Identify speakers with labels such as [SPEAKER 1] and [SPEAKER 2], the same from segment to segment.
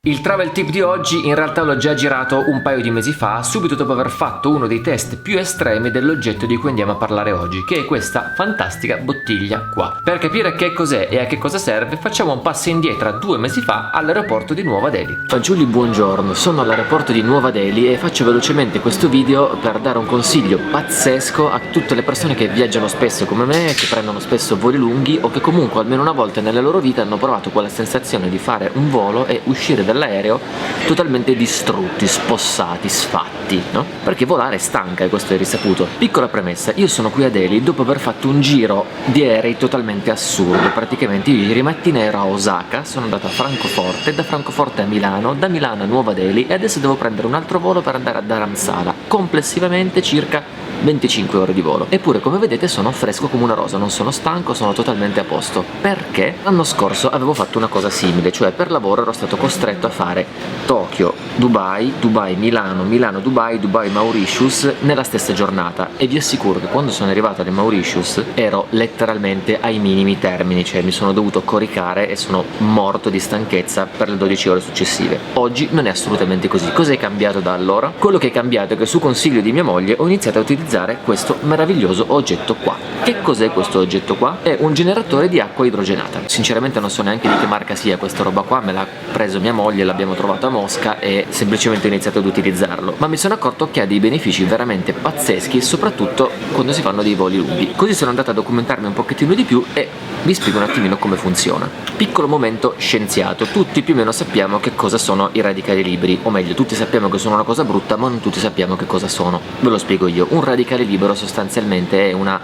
[SPEAKER 1] Il travel tip di oggi in realtà l'ho già girato un paio di mesi fa, subito dopo aver fatto uno dei test più estremi dell'oggetto di cui andiamo a parlare oggi, che è questa fantastica bottiglia qua. Per capire che cos'è e a che cosa serve, facciamo un passo indietro a 2 mesi fa all'aeroporto di Nuova Delhi. Fanciulli, buongiorno, sono all'aeroporto di Nuova Delhi e faccio velocemente questo video per dare un consiglio pazzesco a tutte le persone che viaggiano spesso come me, che prendono spesso voli lunghi o che comunque almeno una volta nella loro vita hanno provato quella sensazione di fare un volo e uscire dall'aereo totalmente distrutti, spossati, sfatti, no? Perché volare stanca e questo è risaputo. Piccola premessa, io sono qui a Delhi dopo aver fatto un giro di aerei totalmente assurdo. Praticamente io ieri mattina ero a Osaka, sono andato a Francoforte, da Francoforte a Milano, da Milano a Nuova Delhi e adesso devo prendere un altro volo per andare a Dharamsala, complessivamente circa 25 ore di volo. Eppure, come vedete, sono fresco come una rosa, non sono stanco, sono totalmente a posto. Perché l'anno scorso avevo fatto una cosa simile, cioè per lavoro ero stato costretto a fare Tokyo, Dubai, Dubai, Milano, Milano, Dubai, Dubai, Mauritius nella stessa giornata e vi assicuro che quando sono arrivato alle Mauritius ero letteralmente ai minimi termini, cioè mi sono dovuto coricare e sono morto di stanchezza per le 12 ore successive. Oggi non è assolutamente così. Cos'è cambiato da allora? Quello che è cambiato è che su consiglio di mia moglie ho iniziato a utilizzare questo meraviglioso oggetto qua. Che cos'è questo oggetto qua? È un generatore di acqua idrogenata. Sinceramente non so neanche di che marca sia questa roba qua, me l'ha preso mia moglie, l'abbiamo trovato a Mosca e semplicemente ho iniziato ad utilizzarlo, ma mi sono accorto che ha dei benefici veramente pazzeschi, soprattutto quando si fanno dei voli lunghi. Così sono andato a documentarmi un pochettino di più e vi spiego un attimino come funziona. Piccolo momento scienziato, tutti più o meno sappiamo che cosa sono i radicali liberi, o meglio, tutti sappiamo che sono una cosa brutta, ma non tutti sappiamo che cosa sono. Ve lo spiego io. Un radicale libero sostanzialmente è una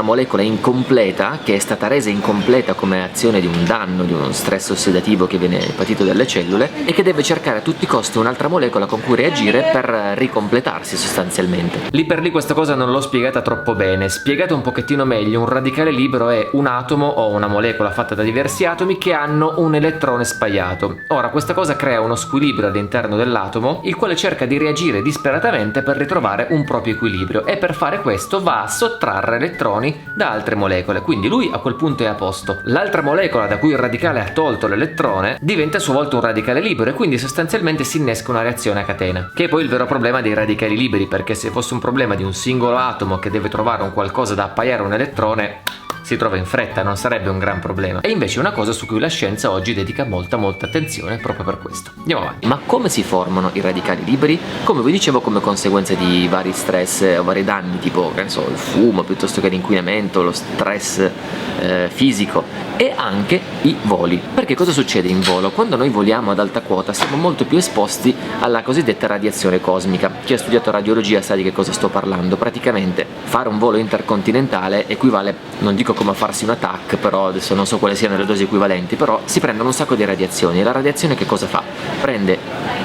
[SPEAKER 1] molecola incompleta che è stata resa incompleta come azione di un danno, di uno stress ossidativo che viene patito dalle cellule e che deve cercare a tutti i costi un'altra molecola con cui reagire per ricompletarsi sostanzialmente. Lì per lì questa cosa non l'ho spiegata troppo bene. Spiegato un pochettino meglio, un radicale libero è un atomo o una molecola fatta da diversi atomi che hanno un elettrone spaiato. Ora questa cosa crea uno squilibrio all'interno dell'atomo, il quale cerca di reagire disperatamente per ritrovare un proprio equilibrio e per fare questo va a sottrarre elettroni da altre molecole, quindi lui a quel punto è a posto. L'altra molecola da cui il radicale ha tolto l'elettrone diventa a sua volta un radicale libero e quindi sostanzialmente si innesca una reazione a catena, che è poi il vero problema dei radicali liberi, perché se fosse un problema di un singolo atomo che deve trovare un qualcosa da appaiare un elettrone, si trova in fretta, non sarebbe un gran problema. E invece è una cosa su cui la scienza oggi dedica molta attenzione proprio per questo. Andiamo avanti. Ma come si formano i radicali liberi? Come vi dicevo, come conseguenza di vari stress o vari danni, tipo, che ne so, il fumo, piuttosto che l'inquinamento, lo stress fisico e anche i voli. Perché cosa succede in volo? Quando noi voliamo ad alta quota siamo molto più esposti alla cosiddetta radiazione cosmica. Chi ha studiato radiologia sa di che cosa sto parlando. Praticamente fare un volo intercontinentale equivale, non dico come a farsi una TAC, però adesso non so quali siano le dosi equivalenti, però si prendono un sacco di radiazioni e la radiazione che cosa fa? Prende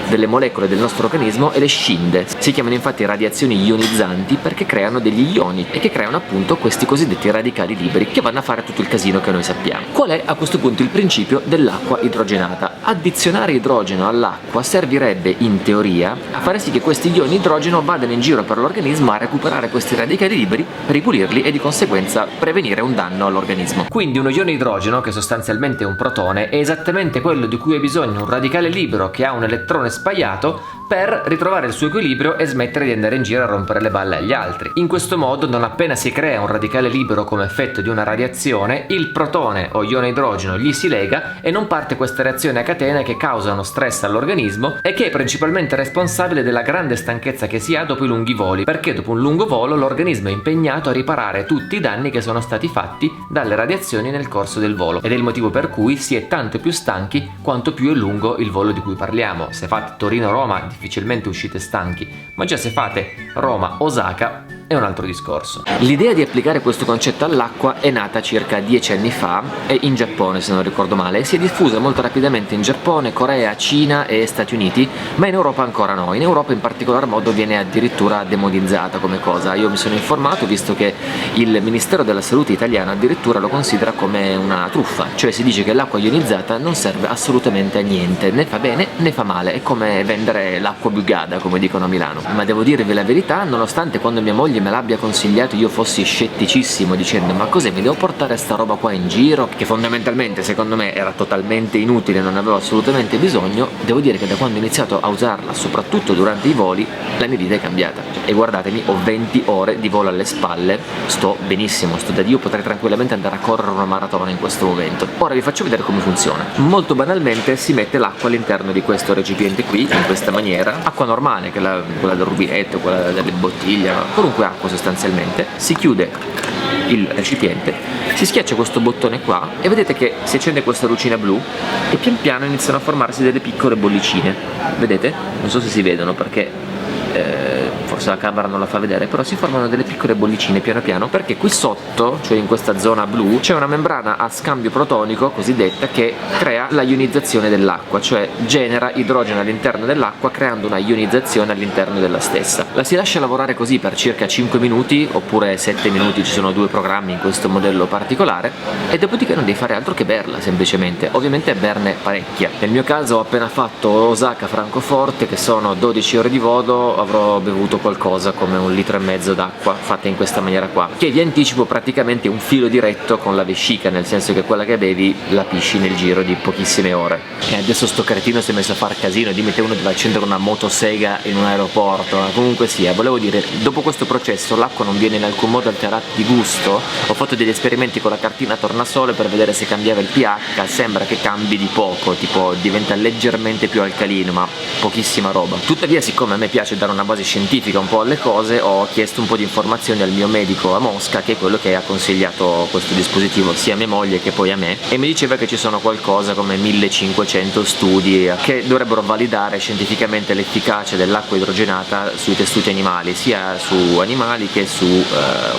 [SPEAKER 1] delle molecole del nostro organismo e le scinde. Si chiamano infatti radiazioni ionizzanti perché creano degli ioni e che creano appunto questi cosiddetti radicali liberi che vanno a fare tutto il casino che noi sappiamo. Qual è a questo punto il principio dell'acqua idrogenata? Addizionare idrogeno all'acqua servirebbe in teoria a fare sì che questi ioni idrogeno vadano in giro per l'organismo a recuperare questi radicali liberi, ripulirli e di conseguenza prevenire un danno all'organismo. Quindi uno ione idrogeno, che sostanzialmente è un protone, è esattamente quello di cui ha bisogno un radicale libero che ha un elettrone spaiato per ritrovare il suo equilibrio e smettere di andare in giro a rompere le balle agli altri. In questo modo, non appena si crea un radicale libero come effetto di una radiazione, il protone o ione idrogeno gli si lega e non parte questa reazione a catena che causa uno stress all'organismo e che è principalmente responsabile della grande stanchezza che si ha dopo i lunghi voli, perché dopo un lungo volo l'organismo è impegnato a riparare tutti i danni che sono stati fatti dalle radiazioni nel corso del volo, ed è il motivo per cui si è tanto più stanchi quanto più è lungo il volo di cui parliamo. Se fate Torino-Roma difficilmente uscite stanchi, ma già se fate Roma-Osaka è un altro discorso. L'idea di applicare questo concetto all'acqua è nata circa 10 anni fa e in Giappone, se non ricordo male, e si è diffusa molto rapidamente in Giappone, Corea, Cina e Stati Uniti, ma in Europa ancora no. In Europa in particolar modo viene addirittura demonizzata come cosa. Io mi sono informato, visto che il Ministero della Salute italiano addirittura lo considera come una truffa, cioè si dice che l'acqua ionizzata non serve assolutamente a niente, né fa bene né fa male, è come vendere l'acqua bugada, come dicono a Milano. Ma devo dirvi la verità, nonostante quando mia moglie me l'abbia consigliato io fossi scetticissimo dicendo ma cos'è, mi devo portare sta roba qua in giro, che fondamentalmente secondo me era totalmente inutile, non avevo assolutamente bisogno, devo dire che da quando ho iniziato a usarla, soprattutto durante i voli, la mia vita è cambiata. E guardatemi, ho 20 ore di volo alle spalle, sto benissimo, sto da Dio, potrei tranquillamente andare a correre una maratona in questo momento. Ora vi faccio vedere come funziona. Molto banalmente si mette l'acqua all'interno di questo recipiente qui, in questa maniera, acqua normale, che è quella del rubinetto, quella delle bottiglie, qualunque acqua sostanzialmente, si chiude il recipiente, si schiaccia questo bottone qua e vedete che si accende questa lucina blu e pian piano iniziano a formarsi delle piccole bollicine, vedete? Non so se si vedono perché forse la camera non la fa vedere, però si formano delle piccole bollicine piano piano, perché qui sotto, cioè in questa zona blu, c'è una membrana a scambio protonico cosiddetta che crea la ionizzazione dell'acqua, cioè genera idrogeno all'interno dell'acqua creando una ionizzazione all'interno della stessa. La si lascia lavorare così per circa 5 minuti oppure 7 minuti, ci sono 2 programmi in questo modello particolare, e dopodiché non devi fare altro che berla semplicemente, ovviamente berne parecchia. Nel mio caso ho appena fatto Osaka-Francoforte, che sono 12 ore di volo, avrò bevuto qualcosa come 1,5 litri d'acqua fatta in questa maniera qua, che vi anticipo praticamente un filo diretto con la vescica, nel senso che quella che bevi la pisci nel giro di pochissime ore. E adesso sto cretino si è messo a far casino, dimmi te uno deve accendere una motosega in un aeroporto, ma comunque sia, volevo dire, dopo questo processo l'acqua non viene in alcun modo alterata di gusto. Ho fatto degli esperimenti con la cartina tornasole per vedere se cambiava il pH, sembra che cambi di poco, tipo diventa leggermente più alcalino, ma pochissima roba. Tuttavia, siccome a me piace dare una base scientifica un po' alle cose, ho chiesto un po' di informazioni al mio medico a Mosca, che è quello che ha consigliato questo dispositivo sia a mia moglie che poi a me, e mi diceva che ci sono qualcosa come 1500 studi che dovrebbero validare scientificamente l'efficacia dell'acqua idrogenata sui tessuti animali, sia su animali che su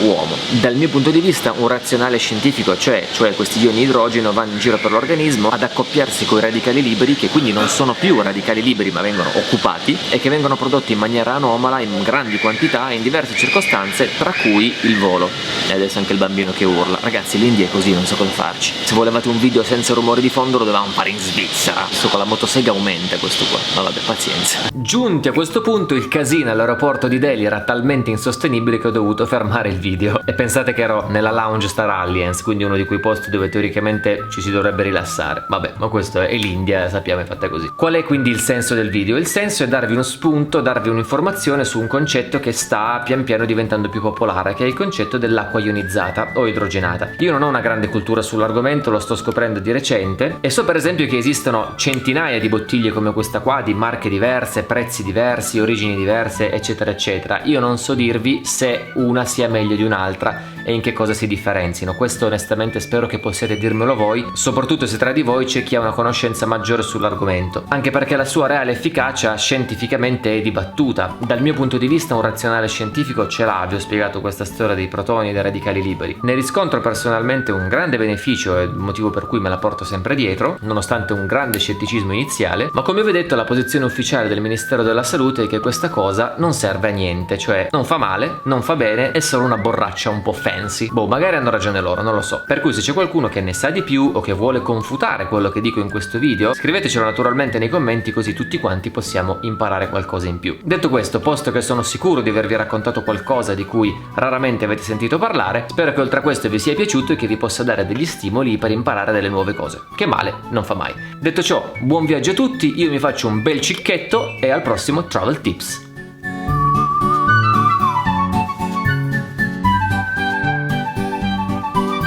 [SPEAKER 1] uomo. Dal mio punto di vista un razionale scientifico c'è, cioè questi ioni idrogeno vanno in giro per l'organismo ad accoppiarsi con i radicali liberi, che quindi non sono più radicali liberi ma vengono occupati e che vengono prodotti in maniera anomala, in grandi quantità e in diverse circostanze, tra cui il volo. E adesso anche il bambino che urla. Ragazzi, l'India è così, non so cosa farci. Se volevate un video senza rumore di fondo lo dovevamo fare in Svizzera. Adesso con la motosega aumenta questo qua, ma vabbè, pazienza. Giunti a questo punto, il casino all'aeroporto di Delhi era talmente insostenibile che ho dovuto fermare il video. E pensate che ero nella lounge Star Alliance, quindi uno di quei posti dove teoricamente ci si dovrebbe rilassare. Vabbè, ma questo è l'India, sappiamo, è fatta così. Qual è quindi il senso del video? Il senso è darvi uno spunto, darvi un'informazione su un concetto che sta pian piano diventando più popolare, che è il concetto dell'acqua ionizzata o idrogenata. Io non ho una grande cultura sull'argomento, lo sto scoprendo di recente, e so per esempio che esistono centinaia di bottiglie come questa qua, di marche diverse, prezzi diversi, origini diverse, eccetera eccetera. Io non so dirvi se una sia meglio di un'altra e in che cosa si differenzino. Questo onestamente spero che possiate dirmelo voi, soprattutto se tra di voi c'è chi ha una conoscenza maggiore sull'argomento, anche perché la sua reale efficacia scientificamente è dibattuta. Dal mio punto di vista un razionale scientifico ce l'ha, vi ho spiegato questa storia dei protoni e dei radicali liberi. Ne riscontro personalmente un grande beneficio, è il motivo per cui me la porto sempre dietro, nonostante un grande scetticismo iniziale, ma come vi ho detto la posizione ufficiale del Ministero della Salute è che questa cosa non serve a niente, cioè non fa male, non fa bene, è solo una borraccia un po' fancy. Boh, magari hanno ragione loro, non lo so. Per cui se c'è qualcuno che ne sa di più o che vuole confutare quello che dico in questo video, scrivetecelo naturalmente nei commenti, così tutti quanti possiamo imparare qualcosa in più. Detto questo, posto che sono sicuro di avervi raccontato qualcosa di cui raramente avete sentito parlare, spero che oltre a questo vi sia piaciuto e che vi possa dare degli stimoli per imparare delle nuove cose, che male non fa mai. Detto ciò, buon viaggio a tutti, io mi faccio un bel cicchetto e al prossimo Travel Tips.